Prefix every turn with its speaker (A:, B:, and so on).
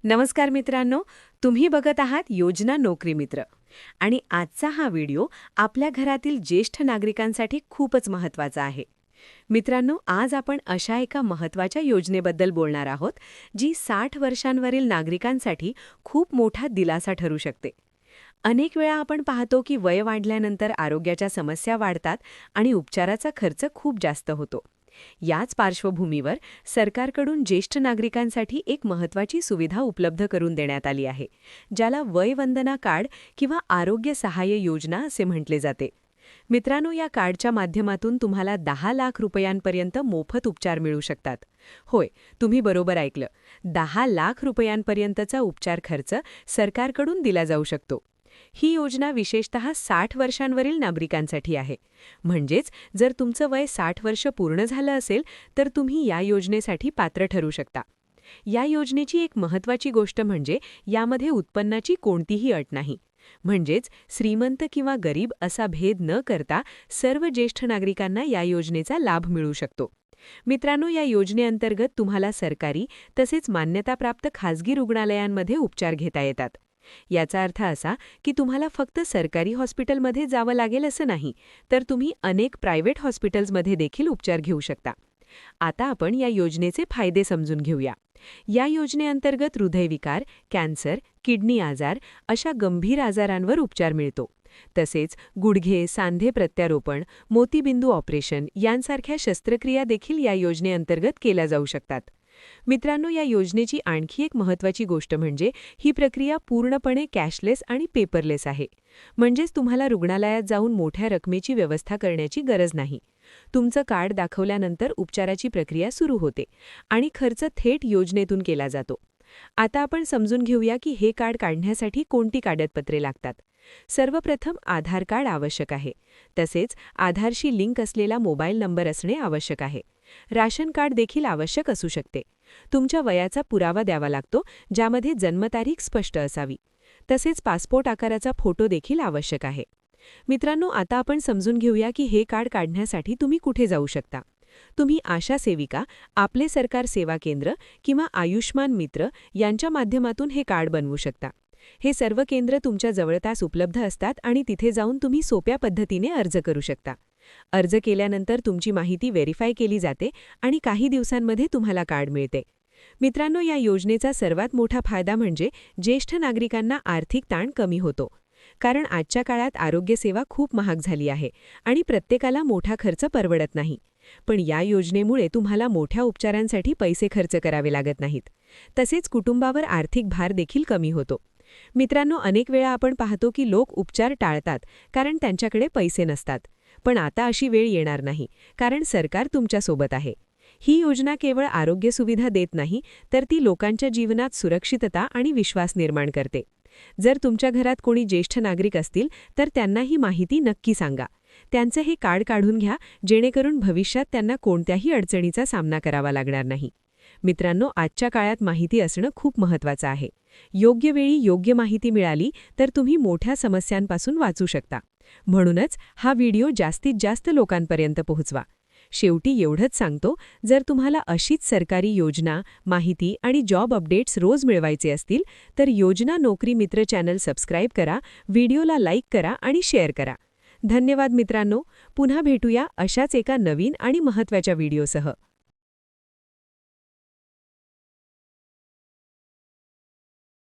A: नमस्कार मित्रांनो, तुम्ही बघत आहात योजना नोकरी मित्र आणि आजचा हा व्हिडिओ आपल्या घरातील ज्येष्ठ नागरिकांसाठी खूपच महत्त्वाचा आहे. मित्रांनो, आज आपण अशा एका महत्त्वाच्या योजनेबद्दल बोलणार आहोत, जी 60 वर्षांवरील नागरिकांसाठी खूप मोठा दिलासा ठरू शकते. अनेक वेळा आपण पाहतो की वय वाढल्यानंतर आरोग्याच्या समस्या वाढतात आणि उपचाराचा खर्च खूप जास्त होतो. याच पार्श्वभूमीवर सरकारकडून ज्येष्ठ नागरिकांसाठी एक महत्त्वाची सुविधा उपलब्ध करून देण्यात आली आहे, ज्याला वय वंदना कार्ड किंवा आरोग्य सहाय्य योजना असे म्हटले जाते. मित्रांनो, या कार्डच्या माध्यमातून तुम्हाला 10 लाख रुपयांपर्यंत मोफत उपचार मिळू शकतात. होय, तुम्ही बरोबर ऐकलं. 10 लाख रुपयांपर्यंतचा उपचार खर्च सरकारकडून दिला जाऊ शकतो. ही योजना विशेषतः 60 वर्षांवरील नागरिकांसाठी आहे. म्हणजेच जर तुमचं वय 60 वर्ष पूर्ण झालं असेल तर तुम्ही या योजनेसाठी पात्र ठरू शकता. या योजनेची एक महत्त्वाची गोष्ट म्हणजे यामध्ये उत्पन्नाची कोणतीही अट नाही. म्हणजेच श्रीमंत किंवा गरीब असा भेद न करता सर्व ज्येष्ठ नागरिकांना या योजनेचा लाभ मिळू शकतो. मित्रांनो, या योजनेअंतर्गत तुम्हाला सरकारी तसेच मान्यताप्राप्त खाजगी रुग्णालयांमध्ये उपचार घेता येतात. याचा अर्थ असा की तुम्हाला फक्त सरकारी हॉस्पिटलमध्ये जावं लागेल असं नाही, तर तुम्ही अनेक प्रायव्हेट हॉस्पिटल्समध्ये देखील उपचार घेऊ शकता. आता आपण या योजनेचे फायदे समजून घेऊया. या योजनेअंतर्गत हृदयविकार, कॅन्सर, किडनी आजार अशा गंभीर आजारांवर उपचार मिळतो. तसेच गुडघे, सांधे प्रत्यारोपण, मोतीबिंदू ऑपरेशन यांसारख्या शस्त्रक्रिया देखील या योजनेअंतर्गत केल्या जाऊ शकतात. मित्रांनो, या योजनेची आणखी एक महत्त्वाची गोष्ट म्हणजे ही प्रक्रिया पूर्णपणे कॅशलेस आणि पेपरलेस आहे. म्हणजेच तुम्हाला रुग्णालयात जाऊन मोठ्या रकमेची व्यवस्था करण्याची गरज नाही. तुमचं कार्ड दाखवल्यानंतर उपचाराची प्रक्रिया सुरू होते आणि खर्च थेट योजनेतून केला जातो. आता आपण समजून घेऊया की हे कार्ड काढण्यासाठी कोणती कागदपत्रे लागतात. सर्वप्रथम आधार कार्ड आवश्यक आहे. तसेच आधारशी लिंक असलेला मोबाईल नंबर असणे आवश्यक आहे. राशन कार्ड देखील आवश्यक असू शकते. तुमच्या वयाचा पुरावा द्यावा लागतो, ज्यामध्ये जन्मतारीख स्पष्ट असावी. तसेच पासपोर्ट आकाराचा फोटो देखील आवश्यक आहे. मित्रांनो, आता आपण समजून घेऊया की हे कार्ड काढण्यासाठी तुम्ही कुठे जाऊ शकता. तुम्ही आशा सेविका, आपले सरकार सेवा केंद्र किंवा आयुष्मान मित्र यांच्या माध्यमातून हे कार्ड बनवू शकता. हे सर्व केंद्र तुमच्या जवळपास उपलब्ध असतात आणि तिथे जाऊन तुम्ही सोप्या पद्धतीने अर्ज करू शकता. अर्ज केल्यानंतर तुमची माहिती व्हेरीफाय केली जाते आणि काही दिवसांमध्ये तुम्हाला कार्ड मिळते. मित्रांनो, या योजनेचा सर्वात मोठा फायदा म्हणजे ज्येष्ठ नागरिकांना आर्थिक ताण कमी होतो. कारण आजच्या काळात आरोग्य सेवा खूप महाग झाली आहे आणि प्रत्येकाला मोठा खर्च परवडत नाही. पण या योजनेमुळे तुम्हाला मोठ्या उपचारांसाठी पैसे खर्च करावे लागत नाहीत. तसेच कुटुंबावर आर्थिक भार देखील कमी होतो. मित्रांनो, अनेक वेळा आपण पाहतो की लोक उपचार टाळतात कारण त्यांच्याकडे पैसे नसतात. पण आता अशी वेळ येणार नाही, कारण सरकार तुमच्यासोबत आहे. ही योजना केवळ आरोग्य सुविधा देत नाही, तर ती लोकांच्या जीवनात सुरक्षितता आणि विश्वास निर्माण करते. जर तुमच्या घरात कोणी ज्येष्ठ नागरिक असतील तर त्यांना ही माहिती नक्की सांगा. त्यांचं हे कार्ड काढून घ्या, जेणेकरून भविष्यात त्यांना कोणत्याही अडचणीचा सामना करावा लागणार नाही. मित्रांनो, आजच्या काळात माहिती असणं खूप महत्त्वाचं आहे. योग्य वेळी योग्य माहिती मिळाली तर तुम्ही मोठ्या समस्यांपासून वाचू शकता. म्हणूनच हा व्हिडिओ जास्तीत जास्त लोकांपर्यंत पोहोचवा. शेवटी एवढंच सांगतो, जर तुम्हाला अशीच सरकारी योजना, माहिती आणि जॉब अपडेट्स रोज मिळवायचे असतील तर योजना नोकरी मित्र चॅनल सबस्क्राईब करा, व्हिडिओला लाईक करा आणि शेअर करा. धन्यवाद मित्रांनो. पुन्हा भेटूया अशाच एका नवीन आणि महत्त्वाच्या व्हिडिओसह.